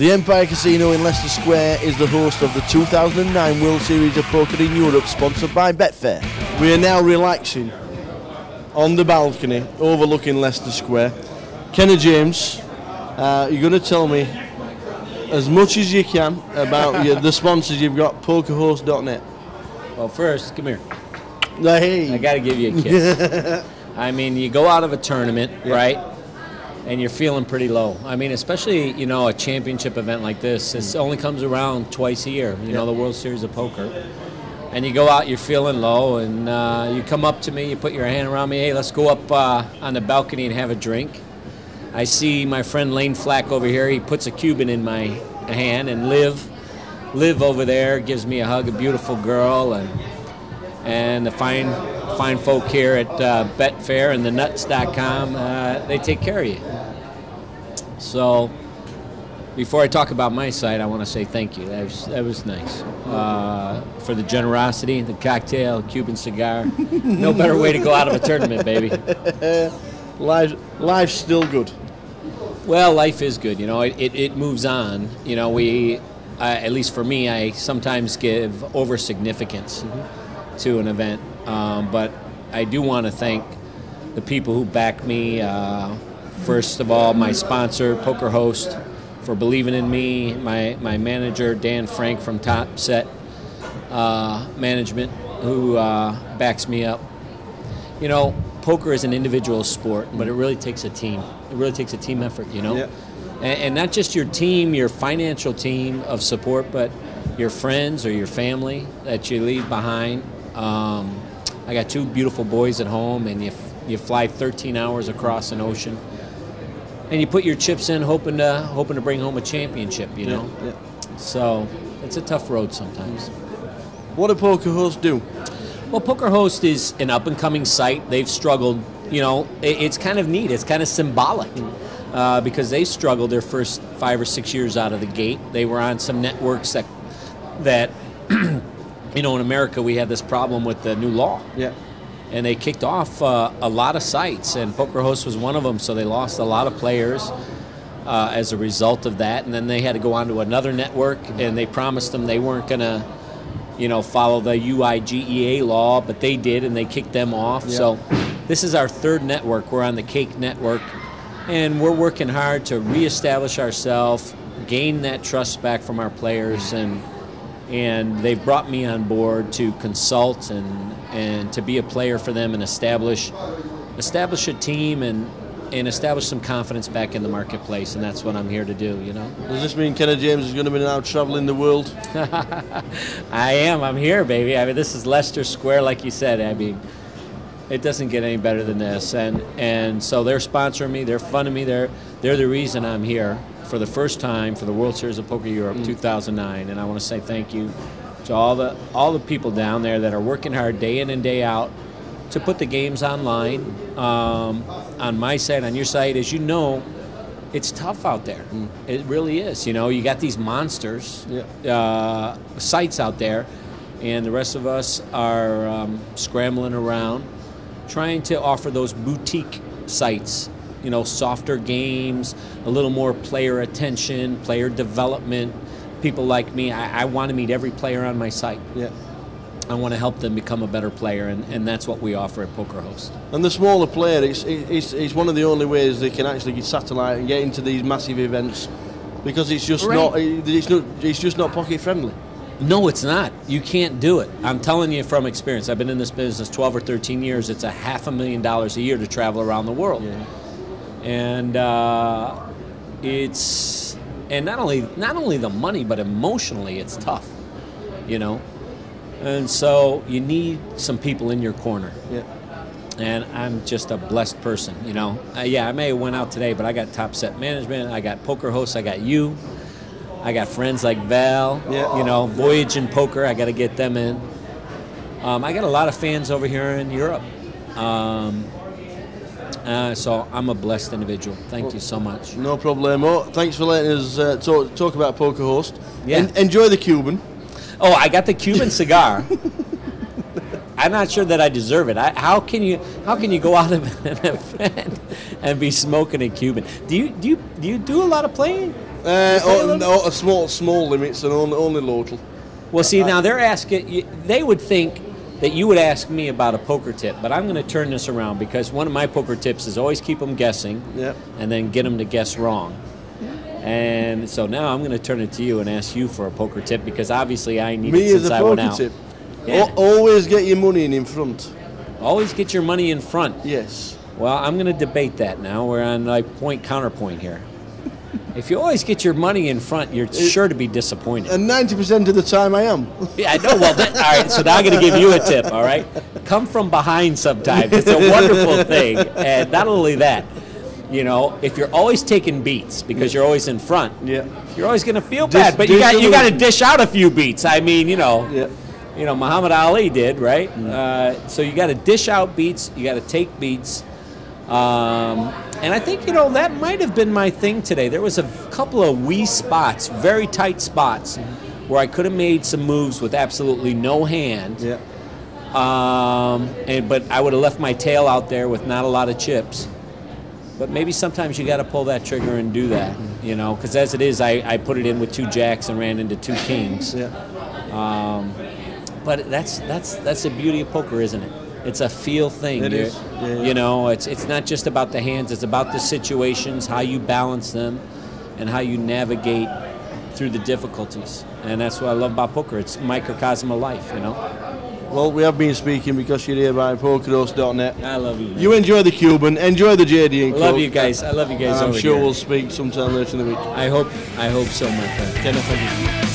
The Empire Casino in Leicester Square is the host of the 2009 World Series of Poker in Europe, sponsored by Betfair. We are now relaxing on the balcony overlooking Leicester Square. Kenna James, you're going to tell me as much as you can about the sponsors you've got, pokerhost.net. Well, first, come here. Hey. I got to give you a kiss. I mean, you go out of a tournament, right? And you're feeling pretty low. I mean, especially, you know, a championship event like this. It only comes around twice a year, you know, the World Series of Poker. And you go out, you're feeling low, and you come up to me, you put your hand around me, hey, let's go up on the balcony and have a drink. I see my friend Lane Flack over here. He puts a Cuban in my hand, and Liv over there gives me a hug, a beautiful girl, and the fine folk here at Betfair and the nuts.com, they take care of you. So before I talk about my side, I want to say thank you. That was nice. For the generosity, the cocktail, Cuban cigar. No better way to go out of a tournament, baby. Life's still good. Well, life is good. You know, it moves on. You know, at least for me, I sometimes give over significance to an event. But I do want to thank the people who back me. First of all, my sponsor, Poker Host, for believing in me. My manager, Dan Frank from Top Set Management, who backs me up. You know, poker is an individual sport, but it really takes a team. It really takes a team effort, you know? Yeah. And not just your team, your financial team of support, but your friends or your family that you leave behind. I got two beautiful boys at home, and you fly 13 hours across an ocean, and you put your chips in, hoping to bring home a championship. You know, so it's a tough road sometimes. What do Poker Host do? Well, Poker Host is an up-and-coming site. They've struggled. You know, it's kind of neat. It's kind of symbolic because they struggled their first 5 or 6 years out of the gate. They were on some networks that you know, in America, we have this problem with the new law. Yeah. And they kicked off a lot of sites, and Poker Host was one of them, so they lost a lot of players as a result of that. And then they had to go on to another network, and they promised them they weren't going to, you know, follow the UIGEA law, but they did, and they kicked them off. Yeah. So this is our third network. We're on the Cake Network, and we're working hard to reestablish ourselves, gain that trust back from our players, and they've brought me on board to consult and to be a player for them and establish a team and establish some confidence back in the marketplace, and that's what I'm here to do, you know. Does this mean Kenna James is going to be now traveling the world? I am. I'm here, baby. I mean, this is Leicester Square, like you said. I mean, it doesn't get any better than this, and so they're sponsoring me. They're funding me. They're the reason I'm here for the first time for the World Series of Poker Europe 2009, and I want to say thank you to all the people down there that are working hard day in and day out to put the games online. On my site, on your site, as you know, it's tough out there. It really is. You know, you got these monsters sites out there, and the rest of us are scrambling around trying to offer those boutique sites, you know, softer games, a little more player attention, player development. People like me, I want to meet every player on my site. Yeah. I want to help them become a better player, and that's what we offer at Poker Host. And the smaller player, it's one of the only ways they can actually get satellite and get into these massive events, because it's just not pocket friendly. No, it's not. You can't do it. I'm telling you from experience. I've been in this business 12 or 13 years. It's $500,000 a year to travel around the world. Yeah. And it's not only the money, but emotionally it's tough, you know. And so you need some people in your corner. Yeah. And I'm just a blessed person, you know. Yeah, I may have went out today, but I got Top Set Management, I got Poker Hosts, I got you, I got friends like Val, you know, Voyage and Poker, I got to get them in. I got a lot of fans over here in Europe. So I'm a blessed individual. Thank you so much. No problemo. Thanks for letting us talk about Poker Host. Yeah. Enjoy the Cuban. Oh, I got the Cuban cigar. I'm not sure that I deserve it. How can you go out of an event and be smoking a Cuban? Do you do a lot of playing? No, small limits and only local. Well, see, now they're asking. They would think that you would ask me about a poker tip, but I'm going to turn this around because one of my poker tips is always keep them guessing, and then get them to guess wrong. And so now I'm going to turn it to you and ask you for a poker tip because obviously I need it since I went out. Me as a poker tip. Yeah. Always get your money in front. Always get your money in front. Yes. Well, I'm going to debate that now. We're on like point counterpoint here. If you always get your money in front, you're sure to be disappointed. And 90% of the time I am. Yeah, I know. Well, all right, so now I'm going to give you a tip, all right? Come from behind sometimes. It's a wonderful thing. And not only that, you know, if you're always taking beats because you're always in front, you're always going to feel bad. But you got to dish out a few beats. I mean, you know, Muhammad Ali did, right? So you got to dish out beats. You got to take beats. And I think, you know, that might have been my thing today. There was a couple of wee spots, very tight spots, where I could have made some moves with absolutely no hand. But I would have left my tail out there with not a lot of chips. But maybe sometimes you got to pull that trigger and do that, you know, because as it is, I put it in with 2 jacks and ran into 2 kings. But that's the beauty of poker, isn't it? It's a feel thing. It is. You know, it's not just about the hands. It's about the situations, how you balance them, and how you navigate through the difficulties. And that's what I love about poker. It's microcosm of life, you know. Well, we have been speaking because you're here by PokerHost.net. I love you, man. You enjoy the Cuban, enjoy the JD and I love you guys. I love you guys. I'm over sure here. we'll speak sometime later in the week. I hope so, my friend. Kenna, thank you.